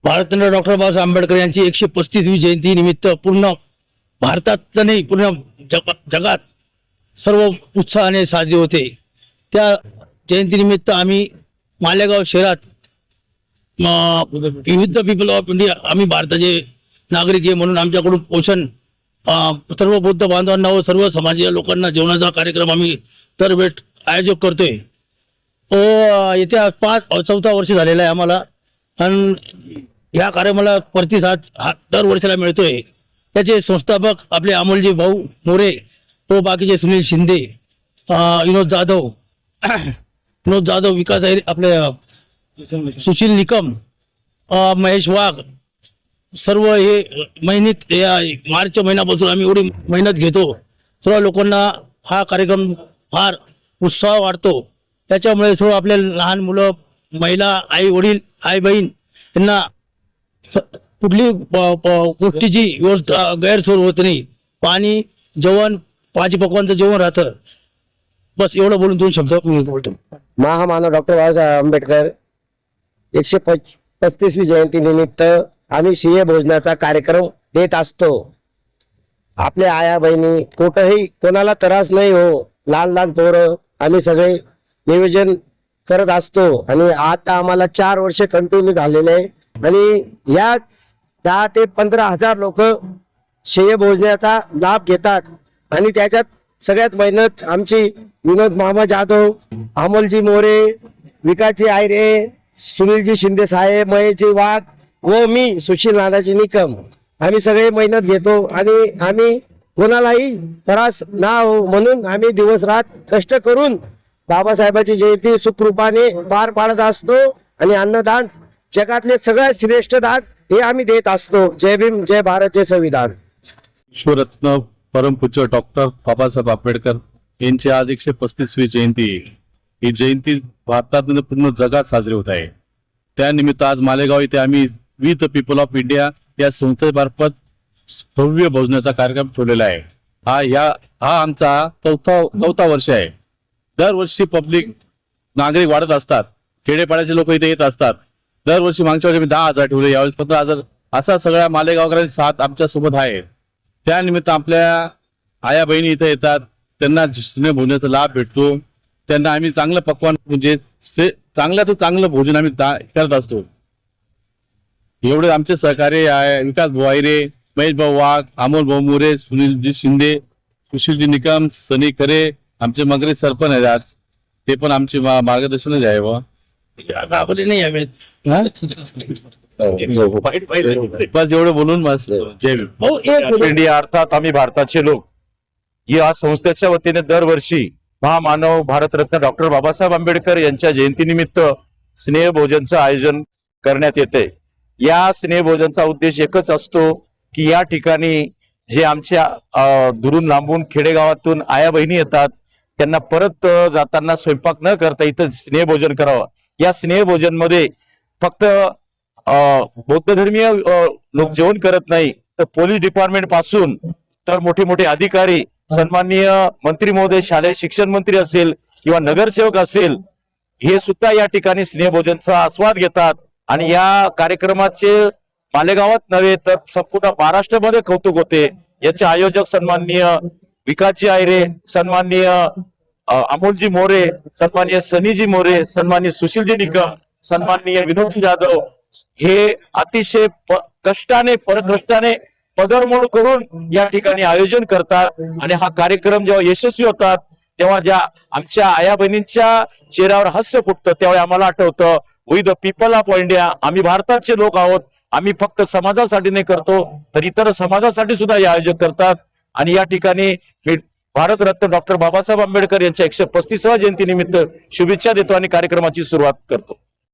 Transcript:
Bharat Ratna doctor Babasaheb Ambedkar यांची 135वी जयंती निमित्त पूर्ण भारतात नाही पूर्ण जगात सर्व उत्साहाने साजरी होते। त्या जयंतीनिमित्त आम्ही मालेगाव शहरात विविध पीपल ऑफ इंडिया आम्ही भारताचे नागरिक आहे म्हणून आमच्याकडून पोषण सर्व बौद्ध बांधवांना व सर्व समाजाच्या लोकांना जेवणाचा कार्यक्रम आम्ही दरवेळेस आयोजक करतोय। येत्या 4 वर्ष झालेलं आहे आम्हाला आणि या कार्यक्रमाला प्रतिसाद दरवर्षाला मिळतोय। त्याचे संस्थापक आपले अमोलजी भाऊ मोरे व बाकीचे सुनील शिंदे, विनोद जाधव, विकास आपले सुशील निकम, महेश वाघ, सर्व हे मेहनत या मार्च महिन्यापासून आम्ही एवढी मेहनत घेतो। सर्व लोकांना हा कार्यक्रम फार उत्साह वाढतो। त्याच्यामुळे सर्व आपले लहान मुलं, महिला, आई वडील, आई बहीण यांना कुठली गोष्टीची व्यवस्था गैरसोय होत नाही। पाणी, जेवण, 5 पक्वांचं जेवण राहतं। बस एवढं बोलून 2 शब्द मी बोलतो। महामानव डॉक्टर बाबासाहेब आंबेडकर 135वी जयंती निमित्त आम्ही सिंह भोजनाचा कार्यक्रम देत असतो। आपल्या आया बहिणी कुठेही कोणाला त्रास नाही हो, लहान पोरं आम्ही सगळे नियोजन करत असतो आणि आता आम्हाला 4 वर्ष कंटिन्यू झालेले आहे आणि या 10 ते 15 हजार लोक सिंह भोजनाचा लाभ घेतात आणि त्याच्यात सगळ्यात मेहनत आमची विनोद मामा जाधव, अमोलजी मोरे, विकासजी आयरे, सुनीलजी शिंदे साहेब, महेशजी वाघ व मी सुशील नानाजी निकम आम्ही सगळे मेहनत घेतो आणि आम्ही कोणालाही त्रास ना हो म्हणून आम्ही दिवस रात कष्ट करून बाबासाहेबांची जयंती सुखरूपाने पार पाडत असतो आणि अन्नदान जगातले सगळ्यात श्रेष्ठ दान हे आम्ही देत असतो। जय भीम, जय भारत, जय संविधान। विश्वरत्न परमपूज्य डॉक्टर बाबासाहेब आंबेडकर यांची आज 135वी जयंती। ही जयंती भारतात पूर्ण जगात साजरी होत आहे। त्यानिमित्त आज मालेगाव येथे आम्ही विथ पीपल ऑफ इंडिया या संस्थेमार्फत भव्य भोजनाचा कार्यक्रम ठेवलेला आहे। हा आमचा चौथा वर्ष आहे। दरवर्षी पब्लिक नागरिक वाढत असतात, खेडेपाड्याचे लोक इथे येत असतात। दरवर्षी मागच्या वर्षी 10,000 ठेवले, यावेळेस 15,000 असा सगळ्या मालेगावकरांची साथ आमच्या सोबत आहे। त्यानिमित्त आपल्या आया बहिणी इथे येतात, त्यांना सिंह भोजनाचा लाभ भेटतो। त्यांना आम्ही चांगलं पक्वान म्हणजे चांगलं भोजन आम्ही करत असतो। एवढे आमचे सहकारी आहे विकास भाऊ आयरे, महेश भाऊ वाघ, अमोल भाऊ मोरे, सुनीलजी शिंदे, सुशीलजी निकम, सनी खरे, आमचे मगरे सरपंच आहेत आज, ते पण आमचे मार्गदर्शनच आहे व नाही यावेळेस बस एवढं बोलून बस जय भीम। इंडिया अर्थात आम्ही भारताचे लोक या संस्थेच्या वतीने दरवर्षी महामानव भारतरत्न डॉक्टर बाबासाहेब आंबेडकर यांच्या जयंतीनिमित्त स्नेह भोजनचं आयोजन करण्यात येते। या स्नेह भोजनचा उद्देश एकच असतो की या ठिकाणी जे आमच्या दुरून लांबून खेडेगावातून आया बहिणी येतात त्यांना परत जाताना स्वयंपाक न करता इथं स्नेह भोजन करावं। या स्नेह भोजन मध्ये फक्त बौद्ध धर्मीय लोक जेवण करत नाही तर पोलीस डिपार्टमेंट पासून तर मोठे मोठे अधिकारी, सन्माननीय मंत्री महोदय, शालेय शिक्षण मंत्री असेल किंवा नगरसेवक असेल, हे सुद्धा या ठिकाणी स्नेह भोजनचा आस्वाद घेतात आणि या कार्यक्रमाचे मालेगावात नव्हे तर संपूर्ण महाराष्ट्रामध्ये कौतुक होते। याचे आयोजक सन्माननीय विकासजी आयरे, सन्माननीय अमोलजी मोरे, सन्माननीय सनीजी मोरे, सन्माननीय सुशीलजी निकम, सन्माननीय विनोदजी जाधव हे अतिशय परकष्टाने पदरमोड करून या ठिकाणी आयोजन करतात आणि हा कार्यक्रम जेव्हा यशस्वी होतात तेव्हा ज्या आमच्या आया बहिणींच्या चेहऱ्यावर हास्य फुटतं त्यावेळी आम्हाला आठवतं we the people of India, आम्ही भारताचे लोक आहोत। आम्ही फक्त समाजासाठी नाही करतो तर इतर समाजासाठी सुद्धा हे आयोजन करतात आणि या ठिकाणी भारतरत्न डॉक्टर बाबासाहेब आंबेडकर यांच्या 135व्या जयंती निमित्त शुभेच्छा देतो आणि कार्यक्रमाची सुरुवात करतो।